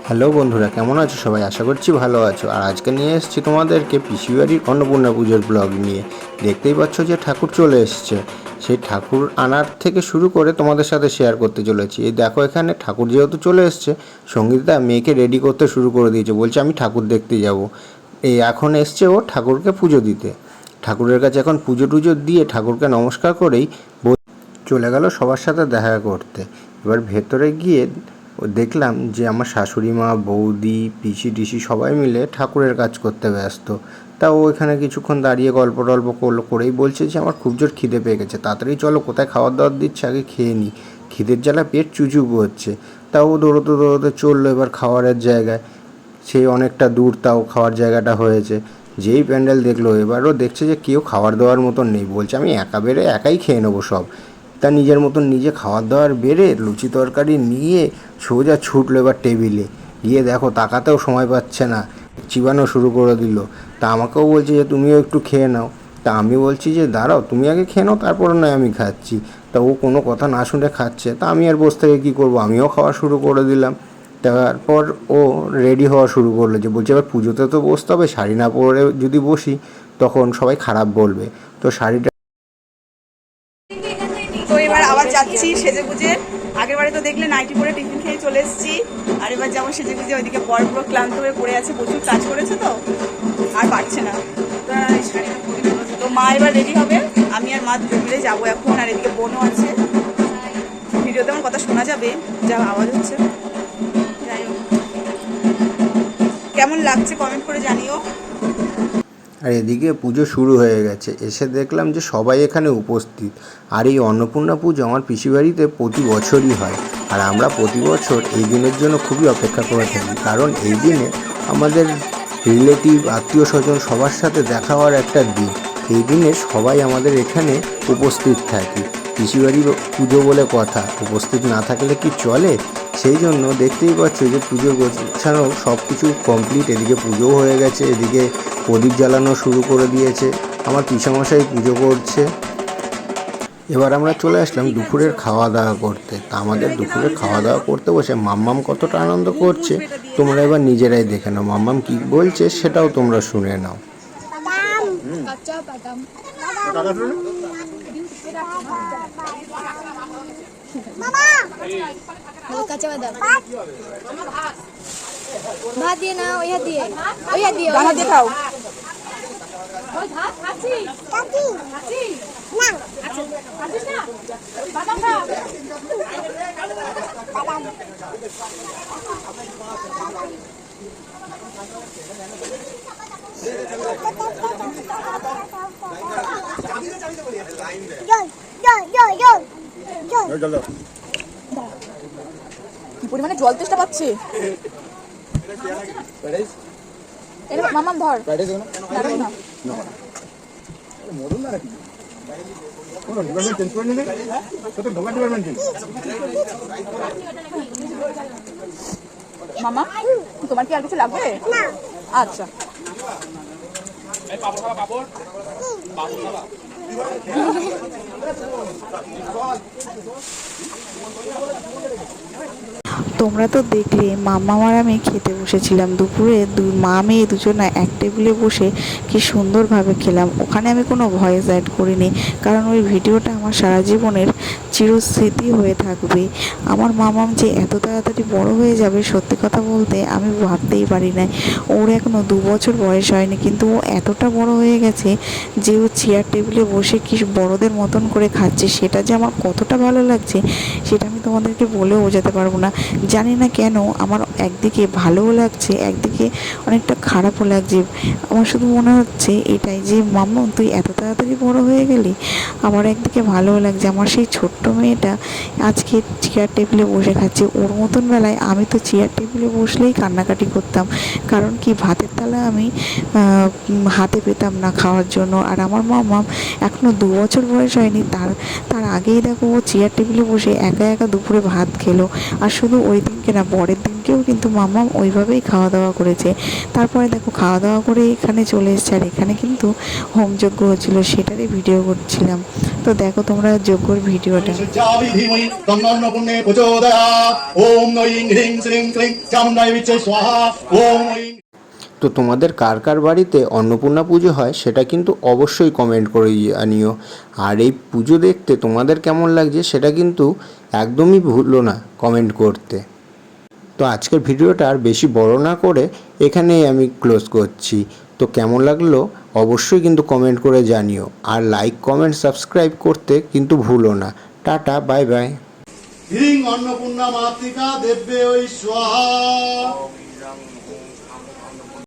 Hello বন্ধুরা, কেমন আছো সবাই? আশা করছি ভালো আছো। আর আজকে নিয়ে এসেছি তোমাদেরকে পিসিবাড়ির অন্নপূর্ণা পুজোর ব্লগ নিয়ে। দেখতেই পাচ্ছ যে ঠাকুর চলে এসছে। সেই ঠাকুর আনার থেকে শুরু করে তোমাদের সাথে শেয়ার করতে চলেছি। এই দেখো, এখানে ঠাকুর যেহেতু চলে এসছে, সঙ্গীতা মেয়েকে রেডি করতে শুরু করে দিয়েছে। বলছে আমি ঠাকুর দেখতে যাব। এই এখন এসছে ও ঠাকুরকে পুজো দিতে। ঠাকুরের কাছে এখন পুজো টুজো দিয়ে ঠাকুরকে নমস্কার করেই চলে গেল সবার সাথে দেখা করতে। এবার ভেতরে গিয়ে দেখলাম যে আমার শাশুড়ি মা, বৌদি, পিসি টিসি সবাই মিলে ঠাকুরের কাজ করতে ব্যস্ত। তা ও এখানে কিছুক্ষণ দাঁড়িয়ে গল্প টল্প করেই বলছে যে আমার খুব জোর খিদে পেয়ে গেছে, তাড়াতাড়ি চলো, কোথায় খাবার দাবার দিচ্ছে আগে খেয়ে নিই, খিদের জ্বালা পেট চুচুকু হচ্ছে। তাও দৌড়োতে দৌড়োতে চললো এবার খাবারের জায়গায়। সেই অনেকটা দূর তাও খাওয়ার জায়গাটা হয়েছে। যেই প্যান্ডেল দেখলো, এবারও দেখছে যে কেউ খাবার দাবার মতন নেই। বলছে আমি একা বেড়ে একাই খেয়ে নেবো সব। তা নিজের মতন নিজে খাবার দাবার বেড়ে লুচি তরকারি নিয়ে সোজা ছুটলো এবার টেবিলে গিয়ে। দেখো, তাকাতেও সময় পাচ্ছে না, চিবানো শুরু করে দিল। তা আমাকেও বলছে যে তুমিও একটু খেয়ে নাও। তা আমি বলছি যে দাঁড়াও, তুমি আগে খেয়ে নাও, তারপরে নয় আমি খাচ্ছি। তা ও কোনো কথা না শুনে খাচ্ছে। তা আমি আর বসে থেকে কী করবো, আমিও খাওয়া শুরু করে দিলাম। তারপর ও রেডি হওয়া শুরু করলো, যে বলছে এবার পুজোতে তো বসতে হবে, শাড়ি না পরে যদি বসি তখন সবাই খারাপ বলবে। তো শাড়িটা তো এবার আবার যাচ্ছি সেজে গুজে। আগের বারে তো দেখলে নাইটি পরে টিফিন খেয়ে চলে এসেছি, আর এবার যেমন সেজে গুজে ওইদিকে বড় পুরো ক্লান্ত হয়ে পড়ে আছে, প্রচুর কাজ করেছে তো আর পারছে না। তো মা এবার রেডি হবে, আমি আর মা দুটো মিলে যাবো এখন। আর এদিকে বোনও আছে, ভিডিওতে আমার কথা শোনা যাবে, যা আওয়াজ হচ্ছে। যাই হোক, কেমন লাগছে কমেন্ট করে জানিও। আর এদিকে পুজো শুরু হয়ে গেছে। এসে দেখলাম যে সবাই এখানে উপস্থিত। আর এই অন্নপূর্ণা পুজো আমার পিসিবাড়িতে প্রতি বছরই হয়। আর আমরা প্রতি বছর এই দিনের জন্য খুবই অপেক্ষা করে থাকি, কারণ এই দিনে আমাদের রিলেটিভ, আত্মীয় স্বজন সবার সাথে দেখা হওয়ার একটা দিন। এই দিনে সবাই আমাদের এখানে উপস্থিত থাকি। পিসিবাড়ি পুজো বলে কথা, উপস্থিত না থাকলে কি চলে? সেই জন্য দেখতেই পাচ্ছ যে পুজো গোছানো সব কিছু কমপ্লিট। এদিকে পুজোও হয়ে গেছে, এদিকে প্রদীপ জ্বালানো শুরু করে দিয়েছে। আমার পিসামশাই পুজো করছে। এবার আমরা চলে আসলাম দুপুরের খাওয়া দাওয়া করতে। তা আমাদের দুপুরের খাওয়া দাওয়া করতে বসে মাম্মাম কতটা আনন্দ করছে তোমরা এবার নিজেরাই দেখে নাও। মাম্মাম কি বলছে সেটাও তোমরা শুনে নাও। ভাত দিয়ে না, ওই হাত দিয়ে, ওই হাত দিয়ে, ডান হাত দিয়ে খাও। কি পরিমাণে জল তেষ্টা পাচ্ছে। মামাম ধর না। মামা, তোমার কি আর কিছু লাগবে? আচ্ছা। তোমরা তো দেখলে মাম্মাম আর আমি খেতে বসেছিলাম। দুপুরে মা মেয়ে দুজনে এক টেবিলে বসে কি সুন্দরভাবে খেলাম। ওখানে আমি কোনো ভয়েস অ্যাড করিনি, কারণ ওই ভিডিওটা আমার সারা জীবনের চিরস্মৃতি হয়ে থাকবে। আমার মাম্মাম যে এত তাড়াতাড়ি বড় হয়ে যাবে, সত্যি কথা বলতে আমি ভাবতেই পারি নাই। ওর এখনও 2 বছর বয়স হয়নি, কিন্তু ও এতটা বড় হয়ে গেছে যে ও চেয়ার টেবিলে বসে কি বড়দের মতন করে খাচ্ছে। সেটা যে আমার কতটা ভালো লাগছে সেটা আমি তোমাদেরকে বলেও বোঝাতে পারবো না। জানি না কেন আমার একদিকে ভালোও লাগছে, একদিকে অনেকটা খারাপও লাগছে। আমার শুধু মনে হচ্ছে এটাই যে মাম্মা তুই এত তাড়াতাড়ি বড় হয়ে গেলি। আবার একদিকে ভালোও লাগছে, আমার সেই ছোট্ট মেয়েটা আজকে চেয়ার টেবিলে বসে খাচ্ছে। ওর মতন বেলায় আমি তো চেয়ার টেবিলে বসলেই কান্নাকাটি করতাম, কারণ কি ভাতের থালা আমি হাতে পেতাম না খাওয়ার জন্য। আর আমার মাম্মা এখনও 2 বছর বয়স হয়নি, তার আগেই দেখো ও চেয়ার টেবিলে বসে একা একা দুপুরে ভাত খেলো। আর শুধু ওই দিনকে না, পরের দিনকেও কিন্তু মাম্মাম ওইভাবেই খাওয়া দাওয়া করেছে। তারপরে দেখো খাওয়া দাওয়া করে এখানে চলে এসেছে, আর এখানে কিন্তু হোমযজ্ঞ হচ্ছিলো, সেটারই ভিডিও করছিলাম। তো দেখো তোমরা যজ্ঞর ভিডিওটা। তো তোমাদের কার কার বাড়িতে অন্নপূর্ণা পুজো হয় সেটা কিন্তু অবশ্যই কমেন্ট করে জানিও। আর এই পুজো দেখতে তোমাদের কেমন লাগছে সেটা কিন্তু একদমই ভুলো না কমেন্ট করতে। তো আজকের ভিডিওটা আর বেশি বড় না করে এখানেই আমি ক্লোজ করছি। তো কেমন লাগলো অবশ্যই কিন্তু কমেন্ট করে জানিও, আর লাইক কমেন্ট সাবস্ক্রাইব করতে কিন্তু ভুলো না। Tata, bye bye. হিং অন্নপূর্ণা মাতৃকা দেব্যে ওই স্বাহা।